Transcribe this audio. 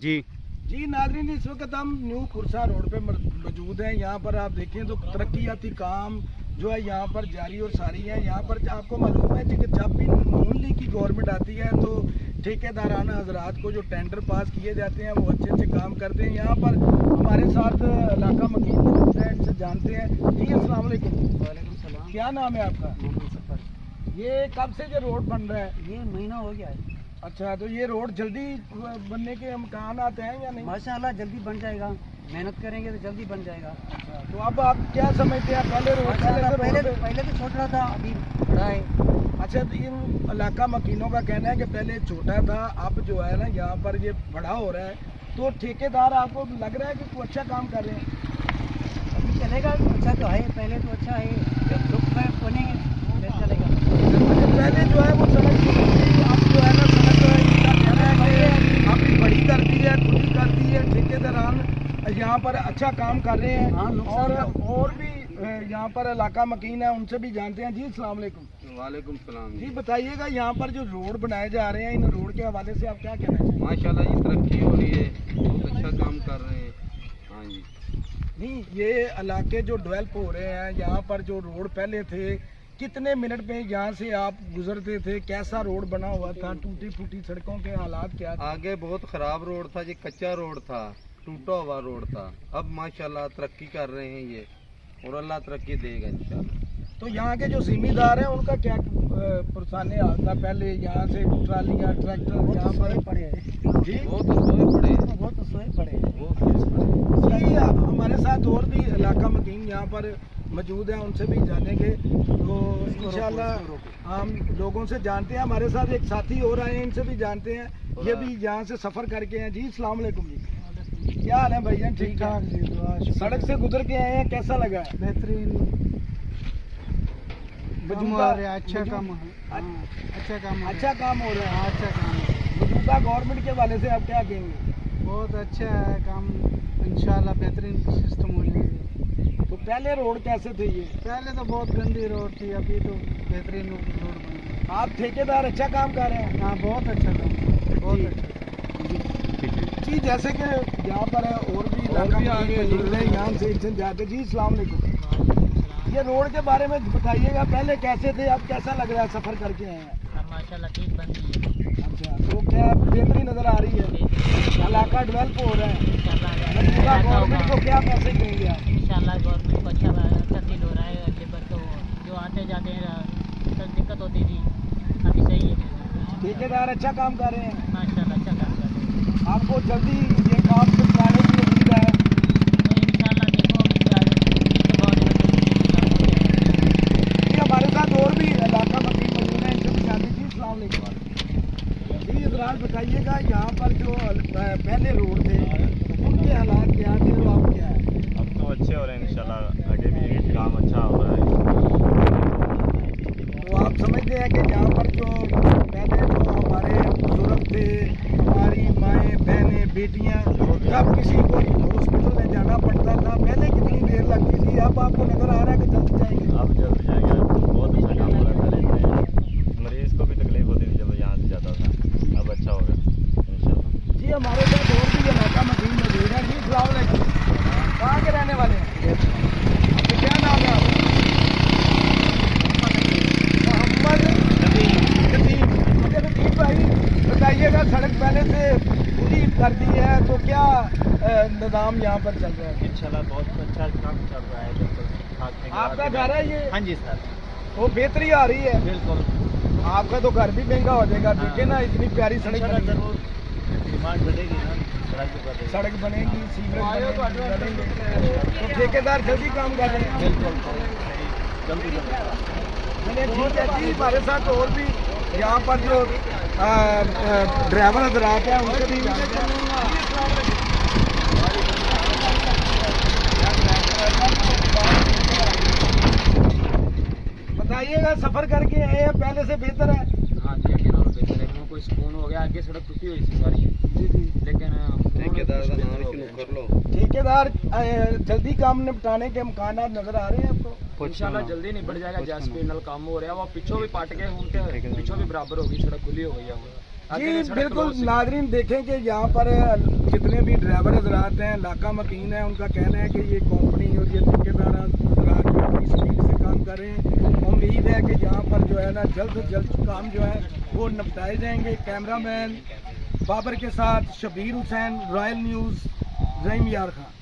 जी जी नाज़रीन, इस वक्त हम न्यू खुर्सा रोड पे मौजूद हैं। यहाँ पर आप देखें तो तरक्याती काम जो है यहाँ पर जारी और सारी है। यहाँ पर आपको मालूम है कि जब भी नून लीग की गवर्नमेंट आती है तो ठेकेदाराना हजरात को जो टेंडर पास किए जाते हैं वो अच्छे अच्छे काम करते हैं। यहाँ पर हमारे साथ इलाका मकीन मौजूद है, इनसे जानते हैं। जी अस्सलाम वालेकुम। वालेकुम सलाम। क्या नाम है आपका? ये कब से ये रोड बन रहा है? ये महीना हो गया है। अच्छा, तो ये रोड जल्दी बनने के इम्कान आते हैं या नहीं? माशाल्लाह जल्दी बन जाएगा, मेहनत करेंगे तो जल्दी बन जाएगा। अच्छा, तो अब आप क्या समझते हैं? पहले पहले तो छोटा था, अभी बड़ा है। अच्छा, तो इन इलाका मकीनों का कहना है कि पहले छोटा था, अब जो है ना यहाँ पर ये बड़ा हो रहा है। तो ठेकेदार आपको लग रहा है कि वो अच्छा काम कर रहे हैं? अभी चलेगा, अच्छा तो है, पहले तो अच्छा है, जब दुख में बनेंगे फिर चलेगा। पहले जो है वो सड़क अब जो है ना सड़क इनका कहना है कि आपकी बड़ी कर दी है, खुली कर दी है। ठेकेदारान यहाँ पर अच्छा काम कर रहे हैं। और भी यहाँ पर इलाका मकीन है, उनसे भी जानते हैं। जी अस्सलाम वालेकुम। वालेकुम सलाम जी बताइएगा, यहाँ पर जो रोड बनाए जा रहे हैं, इन रोड के हवाले से आप क्या कहना चाहिए? माशाल्लाह जी तरक्की हो रही है, बहुत अच्छा काम कर रहे हैं। हाँ जी। नहीं, ये इलाके जो डेवलप हो रहे हैं, यहाँ पर जो रोड पहले थे, कितने मिनट में यहाँ से आप गुजरते थे? कैसा रोड बना हुआ था? टूटी फूटी सड़कों के हालात क्या थे? आगे बहुत खराब रोड था जी, कच्चा रोड था, टूटा हुआ रोड था। अब माशाल्लाह तरक्की कर रहे हैं ये, और अल्लाह तरक्की देगा इंशाल्लाह। तो यहाँ के जो जिम्मेदार हैं उनका क्या परेशानी आता? पहले यहाँ से ट्रालियाँ ट्रैक्टर यहाँ पर पड़े जी बहुत सोए पड़े, बहुत तो सोए पड़े। जी, हमारे साथ और भी इलाका मकीन यहाँ पर मौजूद हैं, उनसे भी जानेंगे। तो इंशाल्लाह हम लोगों से जानते हैं। हमारे साथ एक साथी और आए हैं, इनसे भी जानते हैं। ये भी यहाँ से सफ़र करके हैं। जी अस्सलाम वालेकुम जी, क्या हाल है भैया? ठीक ठाक जी। सड़क से गुजर के आए हैं, कैसा लगा? बेहतरीन अच्छा काम है, अच्छा काम अच्छा काम हो रहा है। अच्छा काम है। मौजूदा गवर्नमेंट के हवाले से आप क्या कहेंगे? बहुत अच्छा है काम, इंशाल्लाह बेहतरीन सिस्टम हो जाएगी। तो पहले रोड कैसे थे ये? पहले तो बहुत गंदी रोड थी, अभी तो बेहतरीन रोड बनी। आप ठेकेदार अच्छा काम कर रहे हैं? हाँ बहुत अच्छा काम, बहुत अच्छा। जी, जैसे कि यहाँ पर है और भी आगे जुड़ रहे हैं, यहाँ से इनसे जाते। जी अस्सलाम वालेकुम। ये रोड के बारे में बताइएगा, पहले कैसे थे, अब कैसा लग रहा है सफ़र करके आए हैं? माशाल्लाह ठीक बन गई है। अच्छा, तो क्या बेहतरी नज़र आ रही है? इलाका डेवलप हो रहा है। गवर्नमेंट को क्या मैसेज देंगे आप? इंशाल्लाह गवर्नमेंट को अच्छा फील हो रहा है। लेबर को जो आते जाते हैं सब दिक्कत होती थी, अभी सही है। ठेकेदार अच्छा काम कर रहे हैं, माशाल्लाह अच्छा काम कर रहे हैं। आपको जल्दी ये काम निपटाने की उम्मीद है? इंशाल्लाह देखो हमारे साथ और भी इलाका मकीन मौजूद है, इनसे भी जानते हैं। जी अस्सलाम वालेकुम। जी इजरार बताइएगा, यहाँ पर जो पहले रोड थे उनके हालात क्या थे और अब क्या है? अब तो अच्छे हो रहे हैं इंशाल्लाह, आगे भी काम अच्छा हो रहा है। तो आप समझते हैं कि यहाँ पर जो पहले जो हमारे बुजुर्ग थे, हमारी माएँ बहनें बेटियाँ, जब किसी को हॉस्पिटल में जाना पड़ता था पहले कितनी देर लगती थी, अब आपको नज़र आ रहा है कि जल्द जाएंगे? अब जल्द जाएगा, बहुत अच्छा काम हो रहा है। मरीज को भी तकलीफ होती थी जब यहाँ से जाता था, अब अच्छा होगा इंशाल्लाह। जी हमारे साथ और भी इलाका मकीन मौजूद है। जी अस्सलाम वालेकुम। कहाँ के रहने वाले हैं? तो क्या नाम है आपका? मोहम्मद नदीम। अच्छा नदीम भाई बताइएगा, सड़क पहले से पूरी कर दी है तो क्या निज़ाम यहाँ पर चल रहा है? इंशाल्लाह बहुत अच्छा काम चल रहा है। आपका घर है ये? हाँ जी सर, वो बेहतरी आ रही है। बिल्कुल। आपका तो घर भी महंगा हो जाएगा। देखे ना इतनी प्यारी सड़क बनेगी, डिमांड बढ़ेगी ना, सड़क बनेगी, सीवरेज बनेंगे, तो ठेकेदार जल्दी काम कर रहे हैं। बिल्कुल जल्दी चलिए ठीक है जी। हमारे साथ और भी यहाँ पर जो ड्राइवर हजरात हैं उनसे भी जानते हैं। बताइएगा, सफ़र करके आए हैं, पहले से बेहतर है? हाँ जी, आगे नालों बेहतर है। कोई सुकून हो गया, आगे सड़क टूटी हुई थी सारी। जी जी। लेकिन ठेकेदार का नाम शुरू कर लो। ठेकेदार जल्दी काम निपटाने के इम्कान नज़र आ रहे हैं आपको? इंशाल्लाह जल्दी निपट जाएगा। जैसे पेनल काम हो रहा है वो पिछों भी पाट गए, उनके पिछों भी बराबर होगी, सड़क खुली हो गई है। आगे जी सड़क बिल्कुल क्रॉस हुई। नाजरीन देखें कि यहाँ पर जितने भी ड्राइवर हजरात हैं, इलाका मकीन है, उनका कहना है कि ये कंपनी और ये ठेकेदार हजरात जो अपनी स्पीड से काम कर रहे हैं। उम्मीद है कि यहाँ पर जो है ना जल्द से जल्द काम जो है वो निपटाए जाएंगे। कैमरामैन बाबर के साथ शबीर हुसैन, रॉयल न्यूज़, रहीम यार खान।